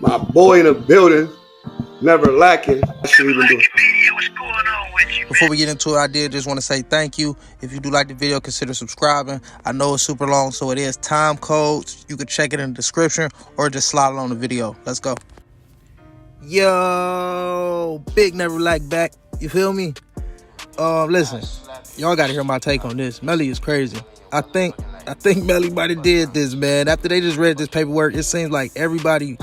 My boy in the building, NeverLacc. That's what we been doing. Before we get into it, I did just want to say thank you. If you do like the video, consider subscribing. I know it's super long, so it is Timecodes. You can check it in the description or just slide it on the video. Let's go. Yo, big NeverLacc back. You feel me? Listen, y'all gotta hear my take on this. Melly is crazy. I think Melly might have did this, man. After they just read this paperwork, it seems like everybody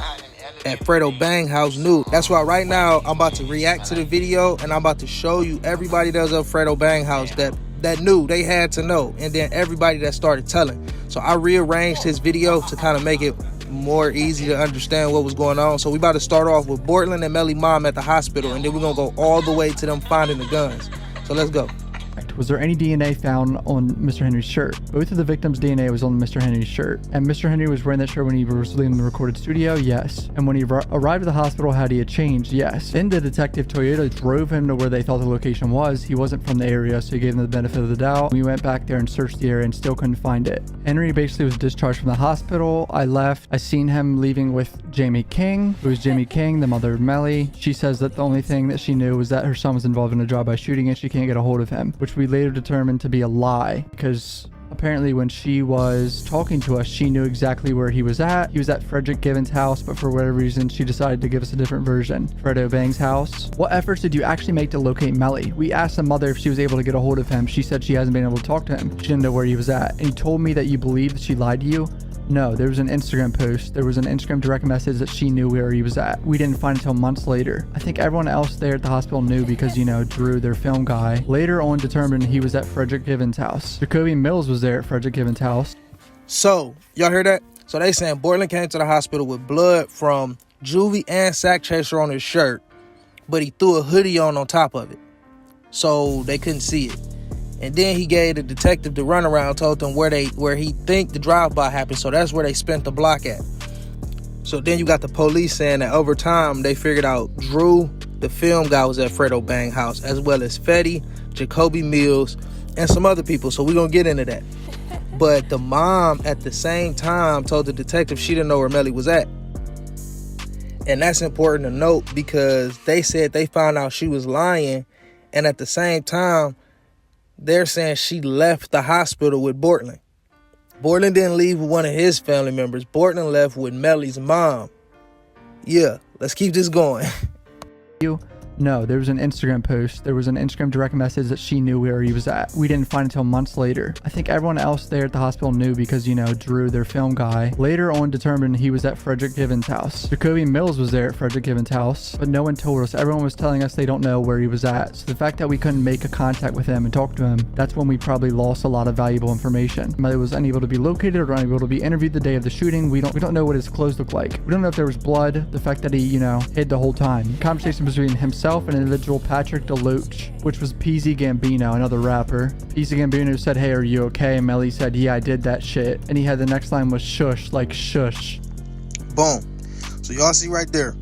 at Fredo Bang House knew. That's why right now I'm about to react to the video and I'm about to show you everybody that was at Fredo Bang House that knew, they had to know, and then everybody that started telling. So I rearranged his video to kind of make it more easy to understand what was going on. So we about to start off with Bortlen and Mellys mom at the hospital, and then we're gonna go all the way to them finding the guns. So let's go. Was there any DNA found on Mr. Henry's shirt? Both of the victims' DNA was on Mr. Henry's shirt. And Mr. Henry was wearing that shirt when he was leaving the recorded studio? Yes. And when he arrived at the hospital, had he changed? Yes. Then the detective Toyota drove him to where they thought the location was. He wasn't from the area, so he gave him the benefit of the doubt. We went back there and searched the area and still couldn't find it. Henry basically was discharged from the hospital. I left. I seen him leaving with Jamie King, who was Jamie King, the mother of Melly. She says that the only thing that she knew was that her son was involved in a drive-by shooting and she can't get a hold of him, which we later determined to be a lie, because apparently when she was talking to us, she knew exactly where he was at. He was at Frederick Given's house, but for whatever reason, she decided to give us a different version. Fredo Bang's house. What efforts did you actually make to locate Melly? We asked the mother if she was able to get a hold of him. She said she hasn't been able to talk to him. She didn't know where he was at. And you told me that you believe that she lied to you? No, there was an Instagram post. There was an Instagram direct message that she knew where he was at. We didn't find it until months later. I think everyone else there at the hospital knew because, you know, Drew, their film guy, later on determined he was at Frederick Given's house. Jacobi Mills was there at Frederick Given's house. So, y'all hear that? So they saying Bortlen came to the hospital with blood from Juvy and Sack Chaser on his shirt, but he threw a hoodie on top of it, so they couldn't see it. And then he gave the detective the runaround, told them where he think the drive-by happened. So that's where they spent the block at. So then you got the police saying that over time they figured out Drew, the film guy, was at Fredo Bang House, as well as Fetty, Jacobi Mills, and some other people. So we're going to get into that. But the mom at the same time told the detective she didn't know where Melly was at. And that's important to note because they said they found out she was lying. And at the same time, they're saying she left the hospital with Bortlen. Bortlen didn't leave with one of his family members. Bortlen left with Melly's mom. Yeah, let's keep this going. No, there was an Instagram post. There was an Instagram direct message that she knew where he was at. We didn't find it until months later. I think everyone else there at the hospital knew because, you know, Drew, their film guy, later on determined he was at Frederick Given's house. Jacobi Mills was there at Frederick Given's house, but no one told us. Everyone was telling us they don't know where he was at. So the fact that we couldn't make a contact with him and talk to him, that's when we probably lost a lot of valuable information. Melly was unable to be located or unable to be interviewed the day of the shooting. We don't know what his clothes looked like. We don't know if there was blood, the fact that he, you know, hid the whole time. Conversation between himself and an individual Patrick DeLoach, which was PZ Gambino, another rapper. PZ Gambino said, "Hey, are you okay?" And Melly said, "Yeah, I did that shit." And he had the next line was shush, like shush. Boom. So y'all see right there.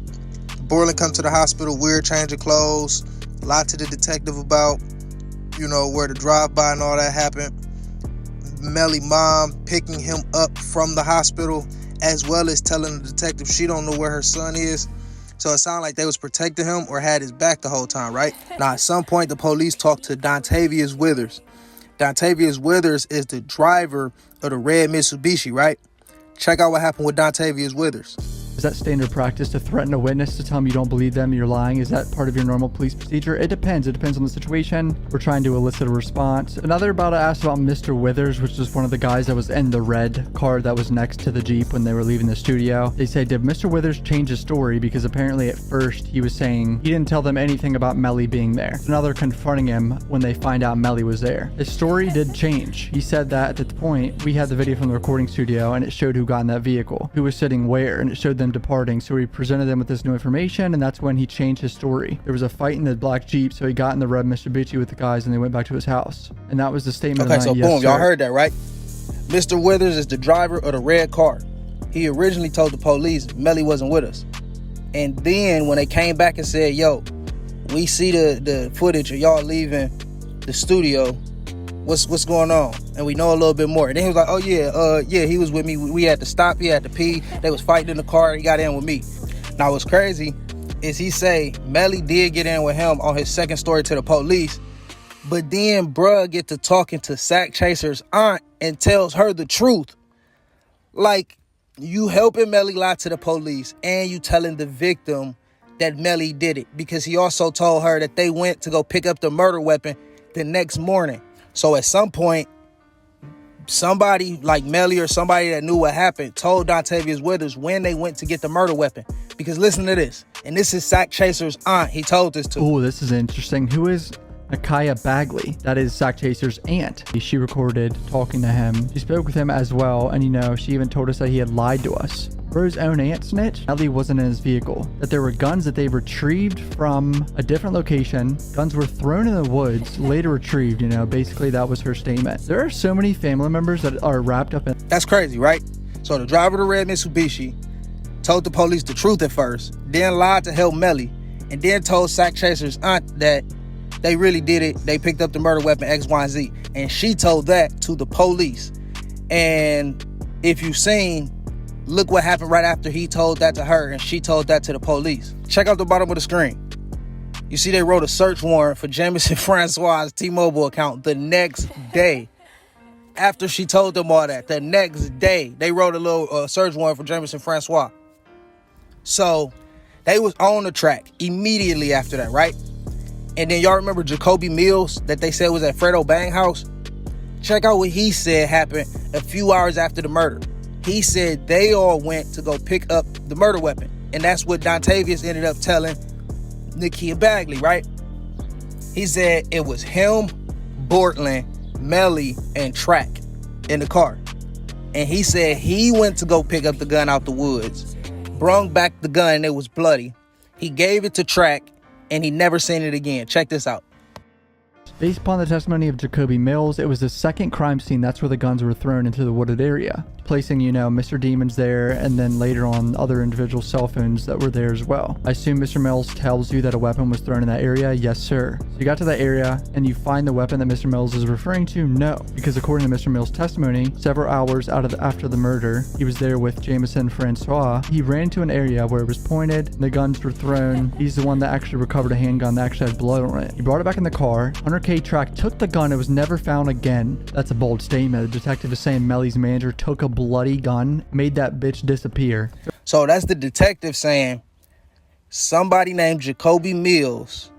Bortlen come to the hospital, weird change of clothes, lied to the detective about, you know, where the drive-by and all that happened. Mellys mom picking him up from the hospital, as well as telling the detective she don't know where her son is. So it sounded like they was protecting him or had his back the whole time, right? Now, at some point, the police talked to Dontavius Withers. Dontavius Withers is the driver of the red Mitsubishi, right? Check out what happened with Dontavius Withers. Is that standard practice to threaten a witness to tell them you don't believe them, you're lying? Is that part of your normal police procedure? It depends. It depends on the situation. We're trying to elicit a response. Another about asked about Mr. Withers, which is one of the guys that was in the red car that was next to the Jeep when they were leaving the studio. They say, did Mr. Withers change his story? Because apparently at first he was saying he didn't tell them anything about Melly being there. So now they're confronting him when they find out Melly was there. His story did change. He said that at the point, we had the video from the recording studio and it showed who got in that vehicle, who was sitting where, and it showed them departing. So he presented them with this new information, and that's when he changed his story. There was a fight in the black Jeep, so he got in the red Mitsubishi with the guys, and they went back to his house. And that was the statement. Okay, so boom, y'all heard that, right? Mr. Withers is the driver of the red car. He originally told the police Melly wasn't with us. And then when they came back and said, yo, we see the footage of y'all leaving the studio, what's going on? And we know a little bit more. And then he was like, oh yeah, he was with me. We had to stop. He had to pee. They was fighting in the car. He got in with me. Now what's crazy is he say Melly did get in with him on his second story to the police, but then bruh get to talking to Sak Chaser's aunt and tells her the truth. Like, you helping Melly lie to the police and you telling the victim that Melly did it, because he also told her that they went to go pick up the murder weapon the next morning. So at some point, somebody like Melly or somebody that knew what happened told Dontavius Withers when they went to get the murder weapon. Because listen to this, and this is Sak Chaser's aunt he told this to. Oh, this is interesting. Who is Nikkia Bagley? That is Sak Chaser's aunt. She recorded talking to him. She spoke with him as well, and she even told us that he had lied to us. Bro's own aunt snitched. Melly wasn't in his vehicle. That there were guns that they retrieved from a different location. Guns were thrown in the woods, later retrieved. Basically that was her statement. There are so many family members that are wrapped up in. That's crazy, right? So the driver of the red Mitsubishi told the police the truth at first, then lied to help Melly, and then told Sak Chaser's aunt that they really did it. They picked up the murder weapon X, Y, and Z. And she told that to the police. And if you've seen, look what happened right after he told that to her and she told that to the police. Check out the bottom of the screen. You see they wrote a search warrant for Jamison Francois' T-Mobile account the next day. After she told them all that, the next day, they wrote a little search warrant for Jamison Francois. So they was on the track immediately after that, right? And then y'all remember Jacobi Mills that they said was at Fredo Bang house? Check out what he said happened a few hours after the murder. He said they all went to go pick up the murder weapon. And that's what Dontavius ended up telling Nikkia Bagley, right? He said it was him, Bortlen, Melly, and Track in the car. And he said he went to go pick up the gun out the woods, brung back the gun, and it was bloody. He gave it to Track, and he never seen it again. Check this out. Based upon the testimony of Jacobi Mills, it was the second crime scene. That's where the guns were thrown into the wooded area, placing, Mr. Demon's there, and then later on other individual cell phones that were there as well. I assume Mr. Mills tells you that a weapon was thrown in that area? Yes, sir. So you got to that area and you find the weapon that Mr. Mills is referring to? No, because according to Mr. Mills' testimony, several hours after the murder, he was there with Jamison Francois. He ran to an area where it was pointed, and the guns were thrown. He's the one that actually recovered a handgun that actually had blood on it. He brought it back in the car. 100K Track took the gun. It was never found again. That's a bold statement. The detective is saying Melly's manager took a bloody gun, made that bitch disappear. So that's the detective saying somebody named Jacobi Mills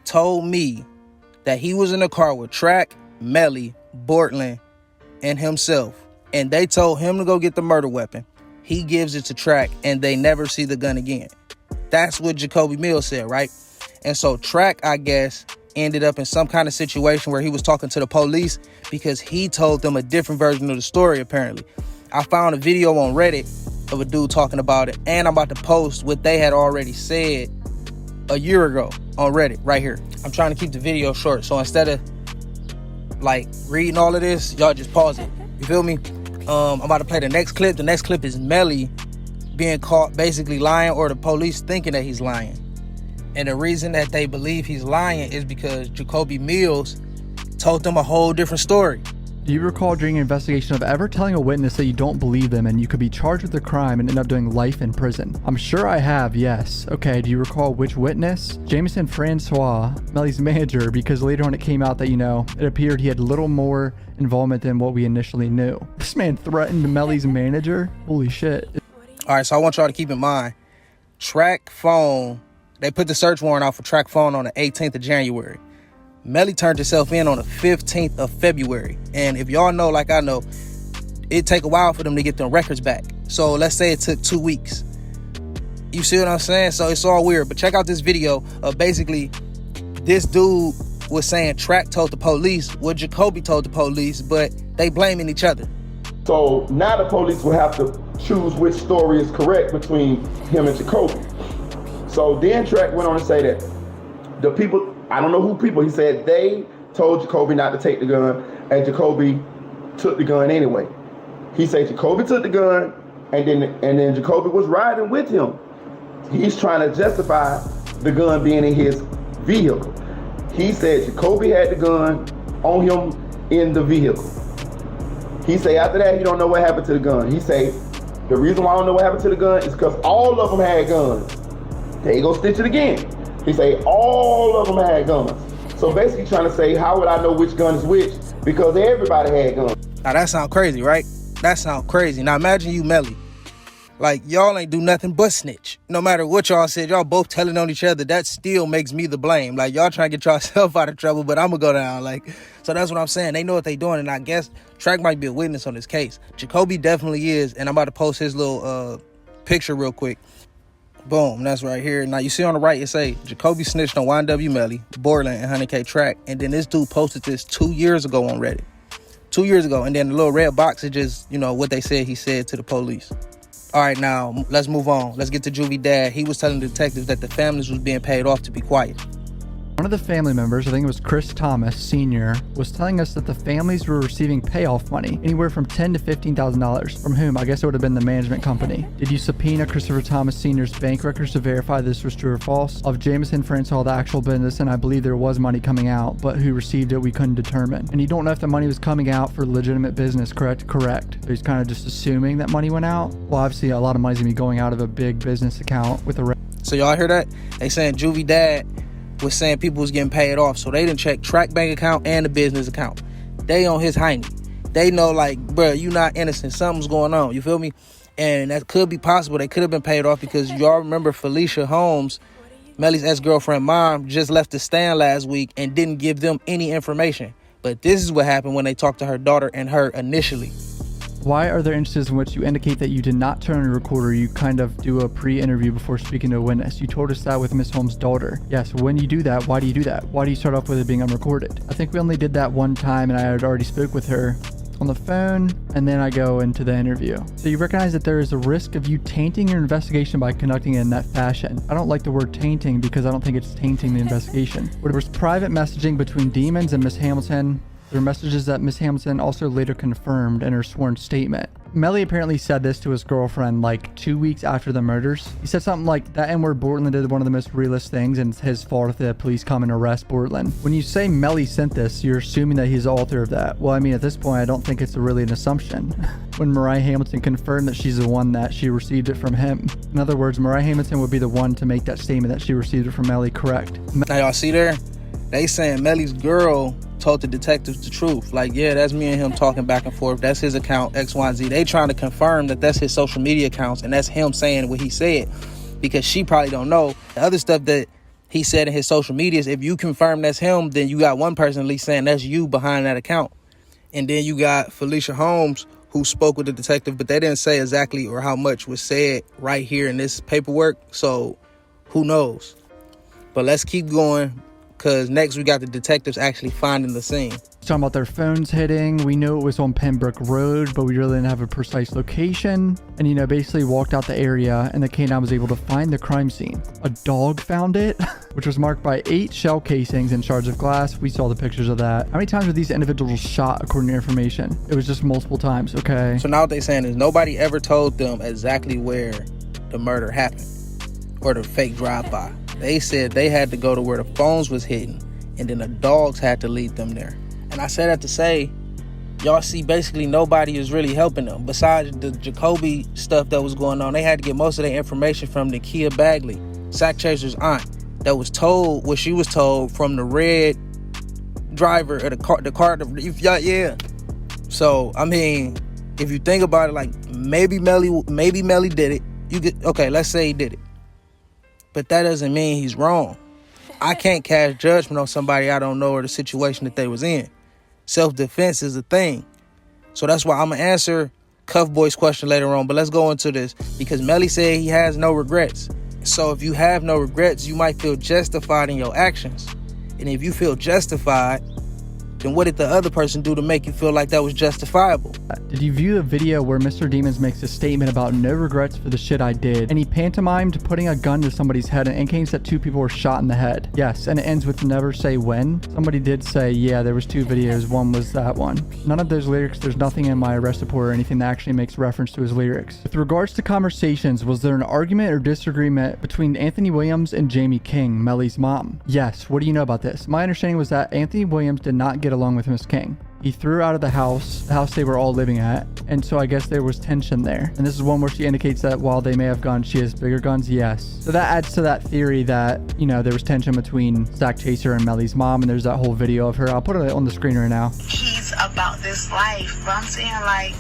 told me that he was in the car with Track, Melly, Bortlen, and himself. And they told him to go get the murder weapon. He gives it to Track, and they never see the gun again. That's what Jacobi Mills said, right? And so Track, I guess, ended up in some kind of situation where he was talking to the police because he told them a different version of the story, apparently. I found a video on Reddit of a dude talking about it, and I'm about to post what they had already said a year ago on Reddit right here. I'm trying to keep the video short, so instead of reading all of this, y'all just pause it. You feel me? I'm about to play the next clip. The next clip is Melly being caught basically lying, or the police thinking that he's lying. And the reason that they believe he's lying is because Jacobi Mills told them a whole different story. Do you recall during an investigation of ever telling a witness that you don't believe them and you could be charged with a crime and end up doing life in prison? I'm sure I have, yes. Okay, do you recall which witness? Jamison Francois, Melly's manager, because later on it came out that, it appeared he had little more involvement than what we initially knew. This man threatened Melly's manager? Holy shit. All right, so I want y'all to keep in mind, Track phone, they put the search warrant out for Track phone on the 18th of January. Melly turned herself in on the 15th of February. And if y'all know, like I know, it take a while for them to get them records back. So let's say it took 2 weeks. You see what I'm saying? So it's all weird. But check out this video of basically this dude was saying Track told the police what Jacobi told the police, but they blaming each other. So now the police will have to choose which story is correct between him and Jacobi. So then Track went on to say that the people, I don't know who people, he said they told Jacobi not to take the gun, and Jacobi took the gun anyway. He said Jacobi took the gun, and then Jacobi was riding with him. He's trying to justify the gun being in his vehicle. He said Jacobi had the gun on him in the vehicle. He say after that he don't know what happened to the gun. He say The reason why I don't know what happened to the gun is because all of them had guns. There you go, Snitch it again. He say all of them had guns. So basically trying to say, how would I know which gun is which? Because everybody had guns. Now that sound crazy, right? That sound crazy. Now imagine you Melly. Like, y'all ain't do nothing but snitch. No matter what y'all said, y'all both telling on each other. That still makes me the blame. Like, y'all trying to get yourself out of trouble, but I'm gonna go down. Like, so that's what I'm saying. They know what they doing, and I guess Track might be a witness on this case. Jacobi definitely is, and I'm about to post his little picture real quick. Boom, that's right here. Now, you see on the right, it say, Jacobi snitched on YNW Melly, Bortlen, and 100K Track. And then this dude posted this 2 years ago on Reddit. 2 years ago. And then the little red box is just, you know, what they said he said to the police. All right, now, let's move on. Let's get to Juvys Dad. He was telling the detectives that the families was being paid off to be quiet. One of the family members, I think it was Chris Thomas Sr., was telling us that the families were receiving payoff money, anywhere from $10,000 to $15,000. From whom? I guess it would have been the management company. Did you subpoena Christopher Thomas Sr.'s bank records to verify this was true or false? Of Jameson friends saw the actual business, and I believe there was money coming out, but who received it we couldn't determine. And you don't know if the money was coming out for legitimate business, correct? Correct. So he's kind of just assuming that money went out. Well, obviously a lot of money's gonna be going out of a big business account with a... So y'all hear that? They saying Juvys Dad was saying people was getting paid off, so they didn't check Track bank account and the business account. They on his hiney. They know, like, bro, you not innocent. Something's going on. You feel me? And that could be possible. They could have been paid off because y'all remember Felicia Holmes, Melly's ex-girlfriend mom, just left the stand last week and didn't give them any information. But this is what happened when they talked to her daughter and her initially. Why are there instances in which you indicate that you did not turn on a recorder? You kind of do a pre-interview before speaking to a witness. You told us that with Miss Holmes' daughter. Yes, when you do that, why do you do that? Why do you start off with it being unrecorded? I think we only did that one time, and I had already spoke with her on the phone, and then I go into the interview. So you recognize that there is a risk of you tainting your investigation by conducting it in that fashion. I don't like the word tainting because I don't think it's tainting the investigation. There was private messaging between Demons and Miss Hamilton. There are messages that Miss Hamilton also later confirmed in her sworn statement. Melly apparently said this to his girlfriend like 2 weeks after the murders. He said something like, that N-word Bortlen did one of the most realist things and it's his fault if the police come and arrest Bortlen. When you say Melly sent this, you're assuming that he's the author of that. Well, I mean, at this point, I don't think it's really an assumption. When Mariah Hamilton confirmed that she's the one that she received it from him. In other words, Mariah Hamilton would be the one to make that statement that she received it from Melly, correct? Now y'all see there? They saying Melly's girl told the detectives the truth. Like, yeah, that's me and him talking back and forth. That's his account, X, Y, and Z. They trying to confirm that that's his social media accounts and that's him saying what he said because she probably don't know. The other stuff that he said in his social medias, if you confirm that's him, then you got one person at least saying that's you behind that account. And then you got Felicia Holmes who spoke with the detective, but they didn't say exactly or how much was said right here in this paperwork. So who knows? But let's keep going. Because next we got the detectives actually finding the scene. Talking about their phones hitting. We know it was on Pembroke Road, but we really didn't have a precise location. And, you know, basically walked out the area and the K9 was able to find the crime scene. A dog found it, which was marked by 8 shell casings and shards of glass. We saw the pictures of that. How many times were these individuals shot according to information? It was just multiple times, okay? So now what they're saying is nobody ever told them exactly where the murder happened or the fake drive-by. They said they had to go to where the phones was hidden, and then the dogs had to lead them there. And I said that to say, y'all see basically nobody is really helping them. Besides the Jacobi stuff that was going on, they had to get most of their information from Nikkia Bagley, Sak Chaser's aunt, that was told what she was told from the red driver of the car. Yeah. So, I mean, if you think about it, like maybe Melly did it. Okay, let's say he did it. But that doesn't mean he's wrong. I can't cast judgment on somebody I don't know or the situation that they was in. Self-defense is a thing. So that's why I'm going to answer Cufboys' question later on. But let's go into this because Melly said he has no regrets. So if you have no regrets, you might feel justified in your actions. And if you feel justified, then what did the other person do to make you feel like that was justifiable? Did you view the video where Mr. Demons makes a statement about no regrets for the shit I did, and he pantomimed putting a gun to somebody's head and indicates that 2 people were shot in the head? Yes, and it ends with never say when. Somebody did say, yeah, there was 2 videos. One was that one. None of those lyrics, there's nothing in my arrest report or anything that actually makes reference to his lyrics. With regards to conversations, was there an argument or disagreement between Anthony Williams and Jamie King, Melly's mom? Yes. What do you know about this? My understanding was that Anthony Williams did not get along with Miss King. He threw her out of the house they were all living at. And so I guess there was tension there. And this is one where she indicates that while they may have guns, she has bigger guns. Yes. So that adds to that theory that, you know, there was tension between Sak Chaser and Mellys mom. And there's that whole video of her. I'll put it on the screen right now. He's about this life. But I'm saying, like,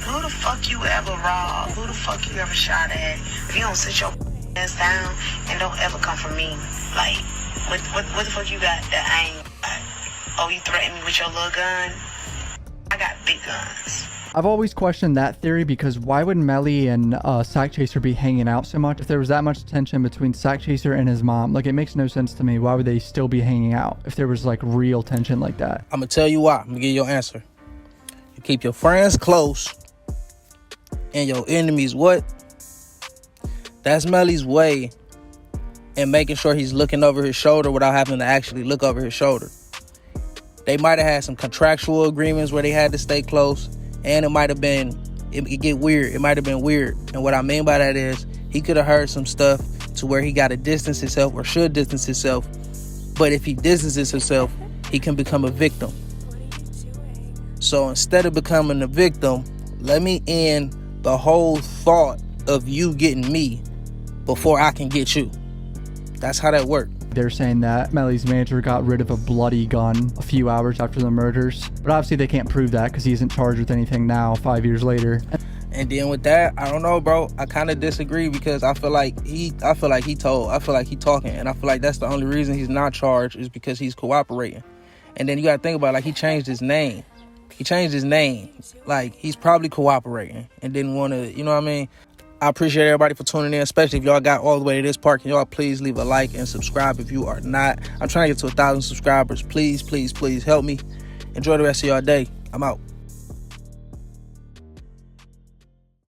who the fuck you ever robbed? Who the fuck you ever shot at? If you don't sit your ass down and don't ever come for me, like, what the fuck you got that I ain't got? Oh, you threatened me with your little gun? I got big guns. I've always questioned that theory because why would Melly and Sak Chaser be hanging out so much if there was that much tension between Sak Chaser and his mom? Like, it makes no sense to me. Why would they still be hanging out if there was like real tension like that? I'm gonna tell you why. I'm gonna give you your answer. You keep your friends close and your enemies what? That's Melly's way in making sure he's looking over his shoulder without having to actually look over his shoulder. They might have had some contractual agreements where they had to stay close. And it might have been, it get weird. It might have been weird. And what I mean by that is he could have heard some stuff to where he got to distance himself or should distance himself. But if he distances himself, he can become a victim. So instead of becoming a victim, let me end the whole thought of you getting me before I can get you. That's how that worked. They're saying that Melly's manager got rid of a bloody gun a few hours after the murders. But obviously they can't prove that because he isn't charged with anything now, 5 years later. And then with that, I don't know, bro. I kind of disagree because I feel like he talking. And I feel like that's the only reason he's not charged is because he's cooperating. And then you got to think about it, like he changed his name. Like he's probably cooperating and didn't want to, you know what I mean? I appreciate everybody for tuning in, especially if y'all got all the way to this part. Can y'all please leave a like and subscribe if you are not? I'm trying to get to 1,000 subscribers. Please, please, please help me. Enjoy the rest of y'all day. I'm out.